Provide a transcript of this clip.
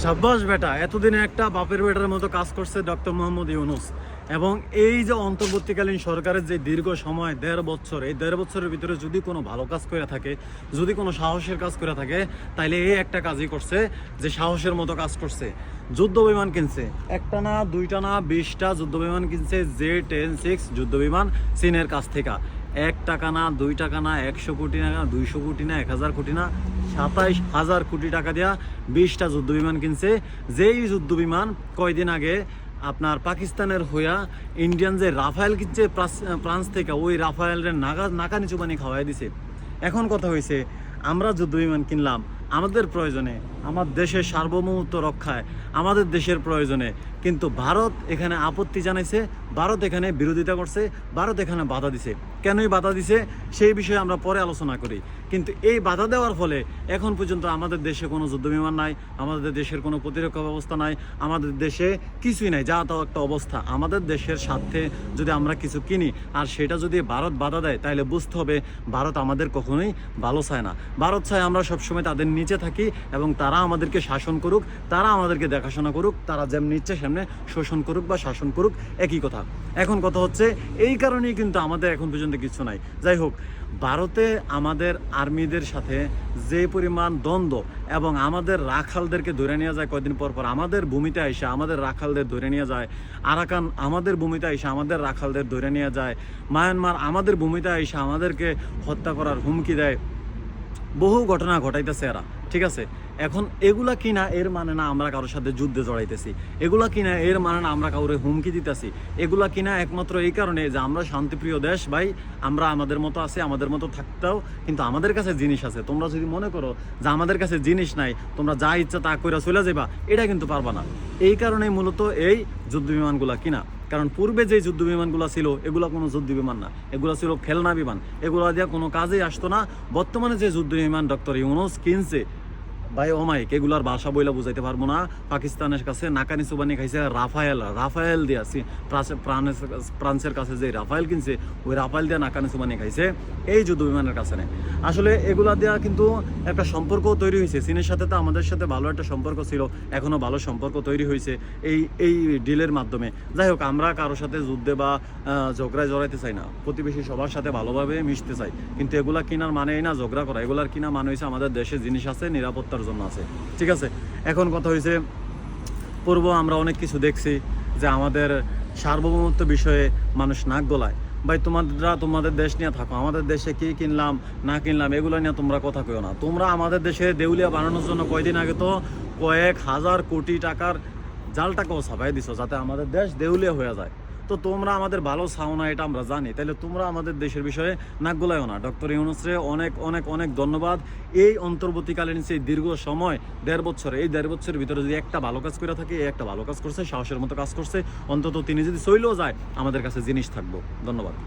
সাব্বাস বেটা, এতদিনে একটা বাপের বেটার মতো কাজ করছে ডক্টর মোহাম্মদ ইউনূস। এবং এই যে অন্তর্বর্তীকালীন সরকারের যে দীর্ঘ সময় 1.5 বছর, এই 1.5 বছরের ভিতরে যদি কোনো ভালো কাজ করে থাকে, যদি কোনো সাহসের কাজ করে থাকে, তাইলে এই একটা কাজই করছে যে সাহসের মতো কাজ করছে। যুদ্ধ বিমান কিনছে, একটা না দুইটা না 20টা যুদ্ধ বিমান কিনছে, J-10-6 যুদ্ধ বিমান চীনের কাছ থেকে। 1 টাকা না 2 টাকা না 100 কোটি না 200 কোটি না 1000 কোটি না 27,000 কোটি টাকা দেওয়া 20টা যুদ্ধ বিমান কিনছে। যেই যুদ্ধ বিমান কয়দিন আগে আপনার পাকিস্তানের হইয়া ইন্ডিয়ান যে রাফায়েল কিনছে ফ্রান্স থেকে, ওই রাফায়েলের নাকানি চুবানি খাওয়াই দিছে। এখন কথা হয়েছে, আমরা যুদ্ধ বিমান কিনলাম আমাদের প্রয়োজনে, আমার দেশের সার্বভৌমত্ব রক্ষায়, আমাদের দেশের প্রয়োজনে, কিন্তু ভারত এখানে আপত্তি জানাইছে, ভারত এখানে বিরোধিতা করছে, ভারত এখানে বাধা দিছে। কেনই বাধা দিছে সেই বিষয়ে আমরা পরে আলোচনা করি। কিন্তু এই বাধা দেওয়ার ফলে এখন পর্যন্ত আমাদের দেশে কোনো যুদ্ধ বিমান নাই, আমাদের দেশের কোনো প্রতিরক্ষা ব্যবস্থা নাই, আমাদের দেশে কিছুই নাই। যা তাও একটা অবস্থা। আমাদের দেশের স্বার্থে যদি আমরা কিছু কিনি আর সেটা যদি ভারত বাধা দেয়, তাহলে বুঝতে হবে ভারত আমাদের কখনোই ভালো চায় না। ভারত চায় আমরা সবসময় তাদের নিচে থাকি এবং তারা আমাদেরকে শাসন করুক, তারা আমাদেরকে দেখাশোনা করুক, তারা যেমন ইচ্ছে সেমনে শোষণ করুক বা শাসন করুক, একই কথা। এখন কথা হচ্ছে এই কারণেই কিন্তু আমাদের এখন পর্যন্ত কিছু নাই। যাই হোক, ভারতে আমাদের আর্মিদের সাথে যে পরিমাণ দ্বন্দ্ব এবং আমাদের রাখালদেরকে ধরে নিয়ে যায় কয়েকদিন পর পর, আমাদের ভূমিতে আইসা আমাদের রাখালদের ধরে নিয়ে যায়, আরাকান আমাদের ভূমিতে আইসা আমাদের রাখালদের ধরে নিয়ে যায়, মায়ানমার আমাদের ভূমিতে আইসা আমাদেরকে হত্যা করার হুমকি দেয়, বহু ঘটনা ঘটাইতেছে এরা। ঠিক আছে, এখন এগুলা কিনা এর মানে না আমরা কারোর সাথে যুদ্ধে জড়াইতেছি, এগুলা কিনা এর মানে না আমরা কাউরে হুমকি দিতেছি, এগুলা কিনা একমাত্র এই কারণে যে আমরা শান্তিপ্রিয় দেশ ভাই, আমরা আমাদের মতো আছি, আমাদের মতো থাকতেও কিন্তু আমাদের কাছে জিনিস আছে। তোমরা যদি মনে করো যে আমাদের কাছে জিনিস নাই, তোমরা যা ইচ্ছা তা কইরা চলে যাবা, এটা কিন্তু পারবা না। এই কারণেই মূলত এই যুদ্ধ বিমানগুলা কিনা। কারণ পূর্বে যে যুদ্ধ বিমানগুলো ছিল এগুলো কোনো যুদ্ধ বিমান না, এগুলো ছিল খেলনা বিমান, এগুলো দিয়ে কোনো কাজেই আসতো না। বর্তমানে যে যুদ্ধ বিমান ডক্টর ইউনূস কিনছে ভাই ওমাইক, এগুলার ভাষা বইলা বুঝাইতে পারবো না। পাকিস্তানের কাছে নাকানি চুবানি খাইছে রাফায়েল দিয়ে ফ্রান্সের কাছে যে রাফায়েল কিনছে, ওই রাফায়েল দিয়ে নাকানি চুবানি খাইছে এই যুদ্ধ বিমানের কাছে নেই। আসলে এগুলা দেওয়া কিন্তু একটা সম্পর্ক তৈরি হয়েছে চীনের সাথে। তো আমাদের সাথে ভালো একটা সম্পর্ক ছিল, এখনও ভালো সম্পর্ক তৈরি হয়েছে এই ডিলের মাধ্যমে। যাই হোক, আমরা কারোর সাথে যুদ্ধে বা ঝগড়ায় জড়াইতে চাই না, প্রতিবেশী সবার সাথে ভালোভাবে মিশতে চাই। কিন্তু এগুলা কিনার মানেই না ঝগড়া করা, এগুলার কিনা মানে হয়েছে আমাদের দেশে জিনিস আছে, নিরাপত্তার জন্য আছে। ঠিক আছে, এখন কথা হয়েছে, পূর্ব আমরা অনেক কিছু দেখছি যে আমাদের সার্বভৌমত্ব বিষয়ে মানুষ নাক গলায়। ভাই তোমাদের দেশ নিয়ে থাকো, আমাদের দেশে কি কিনলাম না কিনলাম এগুলো নিয়ে তোমরা কথা কইও না। তোমরা আমাদের দেশে দেউলিয়া বানানোর জন্য কয়দিন আগে তো কয়েক হাজার কোটি টাকার জাল টাকাও ছাপাই দিছো যাতে আমাদের দেশ দেউলিয়া হয়ে যায়। তো তোমরা আমাদের ভালো চাও না, এটা আমরা জানি, তাহলে তোমরা আমাদের দেশের বিষয়ে নাক গলায়ও না। ডক্টর ইউনূসরে অনেক অনেক অনেক ধন্যবাদ। এই অন্তর্বর্তীকালীন সেই দীর্ঘ সময় 1.5 বছর, এই 1.5 বছরের ভিতরে যদি একটা ভালো কাজ করে থাকে, এই একটা ভালো কাজ করছে, সাহসের মতো কাজ করছে। অন্তত তিনি যদি চইলেও যায় আমাদের কাছে জিনিস থাকবো। ধন্যবাদ।